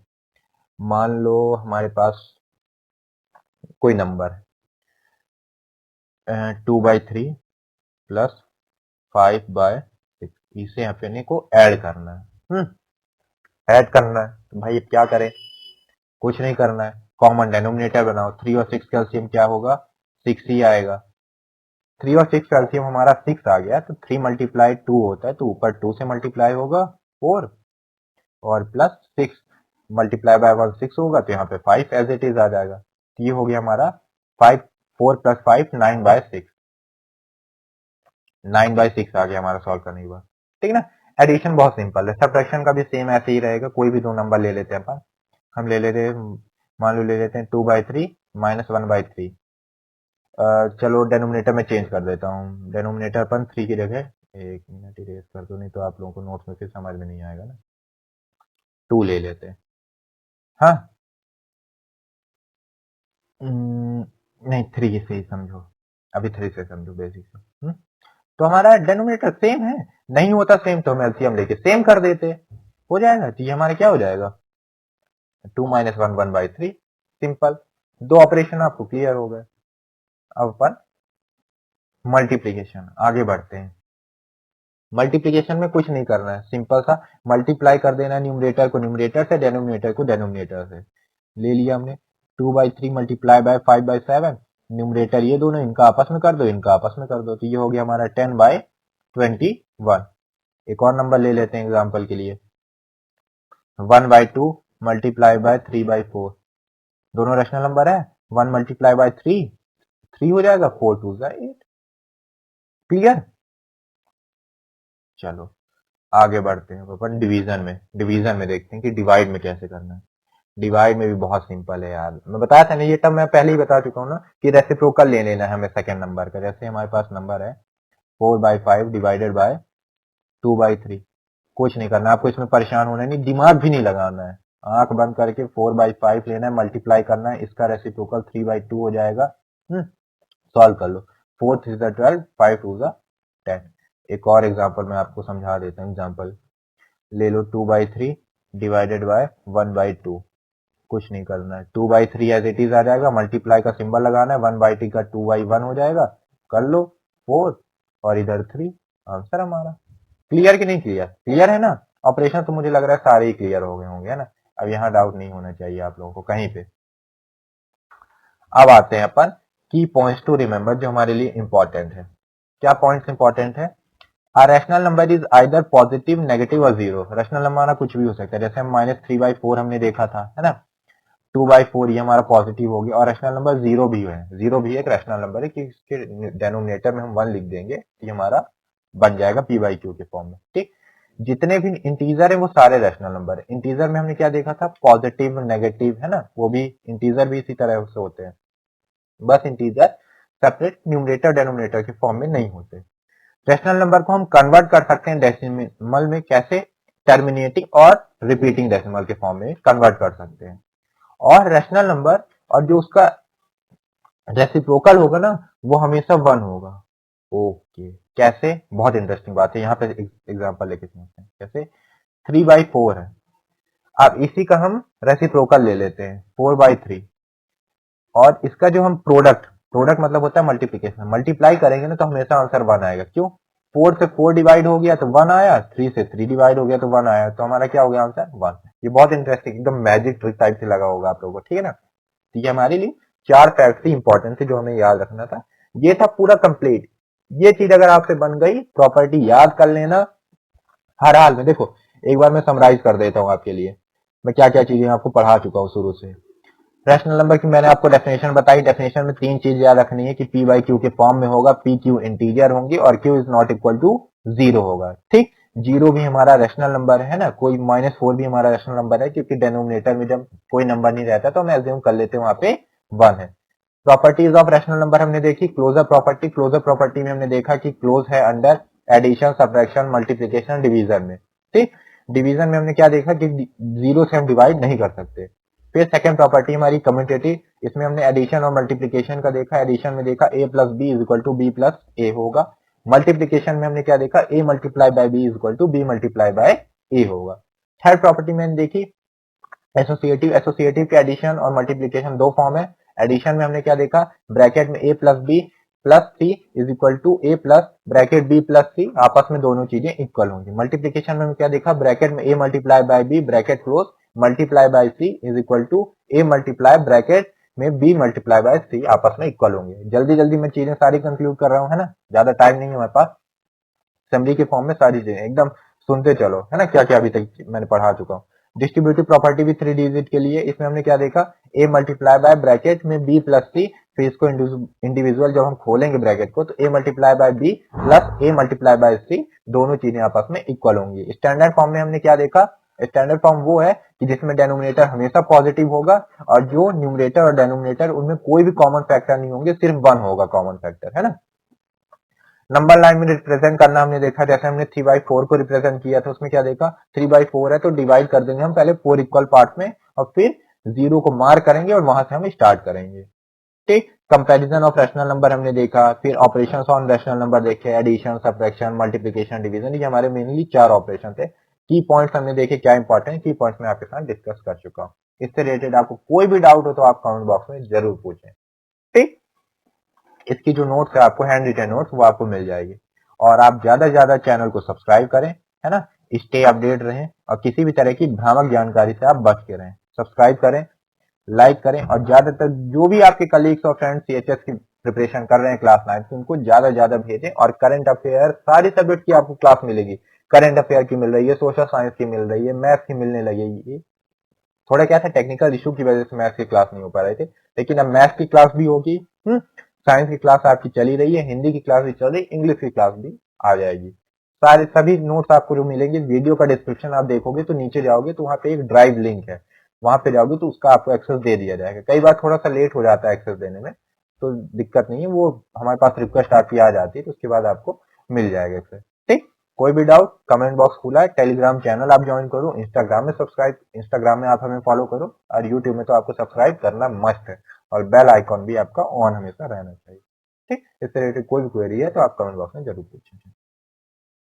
मान लो हमारे पास कोई नंबर है 2/3 प्लस 5/6, इसे अपने को ऐड करना है। ऐड करना है तो भाई अब क्या करें, कुछ नहीं करना है, कॉमन डेनोमिनेटर बनाओ। 3 और 6 का एलसीएम क्या होगा 6 ही आएगा। 3 और 6 का एलसीएम हमारा 6 आ गया, तो 3 मल्टीप्लाई 2 होता है, तो ऊपर 2 से मल्टीप्लाई होगा 4 और प्लस 6 मल्टीप्लाई बाय 1 6 होगा, तो यहाँ पे 5 एज इट इज आ जाएगा। तो ये हो गया हमारा 5 4 प्लस 5 9/6। 9/6 आ गया हमारा सॉल्व करने के बाद। ठीक है ना। एडिशन बहुत सिंपल है, सब्ट्रैक्शन का भी सेम ऐसे ही रहेगा। कोई भी दो नंबर ले लेते हैं अपन, हम ले लेते हैं, मान लो ले लेते हैं 2/3 माइनस 1/3। चलो डेनोमिनेटर में चेंज कर देता हूँ, डेनोमिनेटर अपन 3 की जगह, एक मिनट इरेज कर दो नहीं तो आप लोगों को नोट्स में फिर समझ में नहीं आएगा ना। 2 ले लेते हैं। हाँ नहीं 3 से ही समझो, अभी 3 से समझो बेसिक से। तो हमारा डेनोमिनेटर सेम है, नहीं होता सेम तो हम एलसीएम लेके सेम कर देते, हो जाएगा। तो ये हमारे क्या हो जाएगा 2 माइनस 1 1/3। सिंपल, दो ऑपरेशन आपको क्लियर हो गए। अब अपन मल्टीप्लीकेशन आगे बढ़ते हैं। मल्टीप्लीकेशन में कुछ नहीं करना है, सिंपल सा मल्टीप्लाई कर देना है न्यूमरेटर को न्यूमरेटर से, डेनोमिनेटर को डेनोमिनेटर से। ले लिया हमने 2/3 मल्टीप्लाई बाय 5/7, न्यूमरेटर ये दोनों, इनका आपस में कर दो, इनका आपस में कर दो, तो ये हो गया हमारा 10/21। एक और नंबर ले लेते हैं एग्जाम्पल के लिए, 1/2 मल्टीप्लाई बाय 3/4। दोनों रैशनल नंबर है, 1 मल्टीप्लाई बाय 3 हो जाएगा, 4 2 8। क्लियर। चलो आगे बढ़ते हैं अपन डिवीजन में। डिवीजन में देखते हैं कि डिवाइड में कैसे करना है। डिवाइड में भी बहुत सिंपल है यार, मैं बताया था ना, ये टर्म मैं पहले ही बता चुका हूँ ना कि रेसिप्रोकल ले लेना है हमें सेकंड नंबर का। जैसे हमारे पास नंबर है 4/5 डिवाइडेड बाय 2/3। कुछ नहीं करना आपको, इसमें परेशान होना नहीं, दिमाग भी नहीं लगाना है। आंख बंद करके 4/5 लेना है, मल्टीप्लाई करना है, इसका रेसिप्रोकल 3/2 हो जाएगा। सॉल्व कर लो, 4 3 12, 5 2 10। एक और एग्जाम्पल मैं आपको समझा देता हूँ। एग्जाम्पल ले लो 2/3 डिवाइडेड बाय 1/2। कुछ नहीं करना है, 2/3 एज इट इज आ जाएगा, मल्टीप्लाई का सिंबल लगाना है, 1/2 का 2/1 हो जाएगा, कर लो 4 और इधर 3, आंसर हमारा। क्लियर कि नहीं क्लियर, क्लियर है ना। ऑपरेशन तो मुझे लग रहा है सारे ही क्लियर हो गए होंगे, है ना। अब यहाँ डाउट नहीं होना चाहिए आप लोगों को कहीं पे। अब आते हैं अपन की पॉइंट्स टू रिमेंबर जो हमारे लिए इंपॉर्टेंट है। क्या पॉइंट्स इंपॉर्टेंट है। A rational number is either positive negative और जीरो। रैशनल नंबर हमारा कुछ भी हो सकता है, जैसे हम -3/4 हमने देखा था, है ना। 2/4 ये हमारा पॉजिटिव हो गया, और रैशनल नंबर जीरो भी है। जीरो भी एक रैशनल नंबर है कि इसके डेनोमिनेटर में हम 1 लिख देंगे, ये हमारा बन जाएगा p/q के फॉर्म में। ठीक, जितने भी इंटीजर है वो सारे रैशनल नंबर है। इंटीजर में हमने क्या देखा था, पॉजिटिव नेगेटिव, है ना, वो भी इंटीजर भी इसी तरह से होते हैं, बस इंटीजर सेपरेट न्यूमरेटर डेनोमिनेटर के फॉर्म में नहीं होते। रैशनल नंबर को हम कन्वर्ट कर सकते हैं डेसिमल में, कैसे, टर्मिनेटिंग और रिपीटिंग डेसिमल के फॉर्म में कन्वर्ट कर सकते हैं। और रैशनल नंबर और जो उसका रेसिप्रोकल होगा ना वो हमेशा 1 होगा। ओके, कैसे, बहुत इंटरेस्टिंग बात है, यहाँ पे एग्जांपल लेके समझते हैं। जैसे 3/4 है, अब इसी का हम रेसिप्रोकल ले लेते हैं 4/3, और इसका जो हम प्रोडक्ट प्रोडक्ट मतलब होता है मल्टीप्लीकेशन, मल्टीप्लाई करेंगे ना तो हमेशा आंसर 1 आएगा। क्यों? 4 से 4 डिवाइड हो गया तो 1 आया, 3 से 3 डिवाइड हो गया तो 1 आया, तो हमारा क्या हो गया आंसर 1। ये बहुत इंटरेस्टिंग एकदम मैजिक ट्रिक टाइप से लगा होगा आप लोगों को, ठीक है ना। तो ये हमारे लिए 4 फैक्ट थी इंपॉर्टेंट थे जो हमें याद रखना था। ये था पूरा कंप्लीट। ये चीज अगर आपसे बन गई, प्रॉपर्टी याद कर लेना हर हाल में। देखो एक बार मैं समराइज कर देता हूँ आपके लिए, मैं क्या क्या चीजें आपको पढ़ा चुका हूँ शुरू से। रैशनल नंबर की मैंने आपको डेफिनेशन बताई। डेफिनेशन में 3 चीज याद रखनी है कि पी बाई क्यू के फॉर्म में होगा, पी क्यू इंटीजर होंगे और q is not equal to 0 होगा। ठीक, 0 भी हमारा रैशनल नंबर है ना, कोई -4 भी हमारा रैशनल नंबर है, क्योंकि डेनोमिनेटर में जब कोई नंबर नहीं रहता तो हम एज्यूम कर लेते हैं वहां पे 1 है। प्रॉपर्टीज ऑफ रैशनल नंबर हमने देखी। क्लोजर प्रॉपर्टी, क्लोजर प्रॉपर्टी में हमने देखा कि क्लोज है under addition, subtraction, multiplication, division में। ठीक, डिवीजन में हमने क्या देखा कि 0 से हम डिवाइड नहीं कर सकते। फिर सेकंड प्रॉपर्टी हमारी कम्यूटेटिव, इसमें हमने एडिशन और मल्टीप्लीकेशन का देखा। एडिशन में देखा a plus B is equal to B plus A होगा। मल्टीप्लीकेशन में हमने क्या देखा, a multiply by B is equal to B multiply by A होगा। थर्ड प्रॉपर्टी में देखी एसोसिएटिव, एसोसिएटिव के एडिशन और मल्टीप्लीकेशन दो फॉर्म है। एडिशन में हमने क्या देखा, ब्रैकेट में a plus B plus C is equal to A plus bracket B plus C, आपस में दोनों चीजें इक्वल होंगी। मल्टीप्लीकेशन में हमने क्या देखा, ब्रैकेट में a multiply by b bracket close multiply by c is equal to a multiply bracket में बी मल्टीप्लाई बाय सी, आपस में इक्वल होंगे। जल्दी जल्दी मैं चीजें सारी कंक्लूड कर रहा हूँ, है ना, ज्यादा टाइम नहीं है हमारे पास। समरी के फॉर्म में सारी चीजें एकदम सुनते चलो, है ना, क्या क्या अभी तक मैंने पढ़ा चुका हूँ। डिस्ट्रीब्यूटिव प्रॉपर्टी भी 3 डिजिट के लिए, इसमें हमने क्या देखा, a मल्टीप्लाई बाय ब्रैकेट में b प्लस सी, फिर इसको इंडिविजुअल जब हम खोलेंगे ब्रैकेट को तो a multiply by b plus a multiply by C, दोनों चीजें आपस में इक्वल होंगी। स्टैंडर्ड फॉर्म में हमने क्या देखा, स्टैंडर्ड फॉर्म वो है कि जिसमें डेनोमिनेटर हमेशा पॉजिटिव होगा और जो न्यूमरेटर और डेनोमिनेटर उनमें कोई भी कॉमन फैक्टर नहीं होंगे, सिर्फ 1 होगा कॉमन फैक्टर, है ना। नंबर लाइन में रिप्रेजेंट करना हमने देखा, जैसे हमने 3/4 को रिप्रेजेंट किया था, उसमें क्या देखा, 3/4 है तो डिवाइड कर देंगे हम पहले 4 इक्वल पार्ट में और फिर 0 को मार्क करेंगे और वहां से हम स्टार्ट करेंगे। ठीक, कंपैरिजन ऑफ रैशनल नंबर हमने देखा, फिर ऑपरेशंस ऑन रैशनल नंबर देखे, एडिशन, सब्ट्रैक्शन, मल्टीप्लिकेशन, डिवीजन, ये हमारे मेनली 4 ऑपरेशन थे। की पॉइंट्स हमने देखे क्या इंपॉर्टेंट, की पॉइंट्स मैं आपके साथ डिस्कस कर चुका हूँ। इससे रिलेटेड आपको कोई भी डाउट हो तो आप कमेंट बॉक्स में जरूर पूछें। ठीक, इसकी जो नोट्स है आपको हैंड रिटन नोट्स वो आपको मिल जाएगी। और आप ज्यादा से ज्यादा चैनल को सब्सक्राइब करें, है ना, स्टे अपडेट रहें और किसी भी तरह की भ्रामक जानकारी से आप बच के रहें। सब्सक्राइब करें, लाइक करें और ज्यादातर जो भी आपके कलीग्स और फ्रेंड्स सीएचएस की प्रिपरेशन कर रहे हैं क्लास 9 की, उनको ज्यादा ज्यादा भेजें। और करंट अफेयर सारी सब्जेक्ट की आपको क्लास मिलेगी। करंट अफेयर की मिल रही है, सोशल साइंस की मिल रही है, मैथ्स की मिलने लगेगी। थोड़ा क्या था, टेक्निकल इशू की वजह से मैथ्स की क्लास नहीं हो पा रहे थे, लेकिन अब मैथ्स की क्लास भी होगी। साइंस की क्लास आपकी चली रही है, हिंदी की क्लास भी चल रही है, इंग्लिश की क्लास भी आ जाएगी। सारे सभी नोट्स आपको जो मिलेंगे, वीडियो का डिस्क्रिप्शन आप देखोगे तो नीचे जाओगे तो वहां पे एक ड्राइव लिंक है, वहां पे जाओगे तो उसका आपको एक्सेस दे दिया जाएगा। कई बार थोड़ा सा लेट हो जाता है एक्सेस देने में, तो दिक्कत नहीं है, वो हमारे पास रिक्वेस्ट आपकी आ जाती है तो उसके बाद आपको मिल जाएगा एक्सेस। ठीक, कोई भी डाउट कमेंट बॉक्स खुला है। टेलीग्राम चैनल आप ज्वाइन करो, इंस्टाग्राम में सब्सक्राइब, इंस्टाग्राम में आप हमें फॉलो करो और यूट्यूब में तो आपको सब्सक्राइब करना मस्ट है और बेल आइकॉन भी आपका ऑन हमेशा रहना चाहिए। ठीक, इससे रिलेटेड कोई भी क्वेरी है तो आप कमेंट बॉक्स में जरूर पूछें।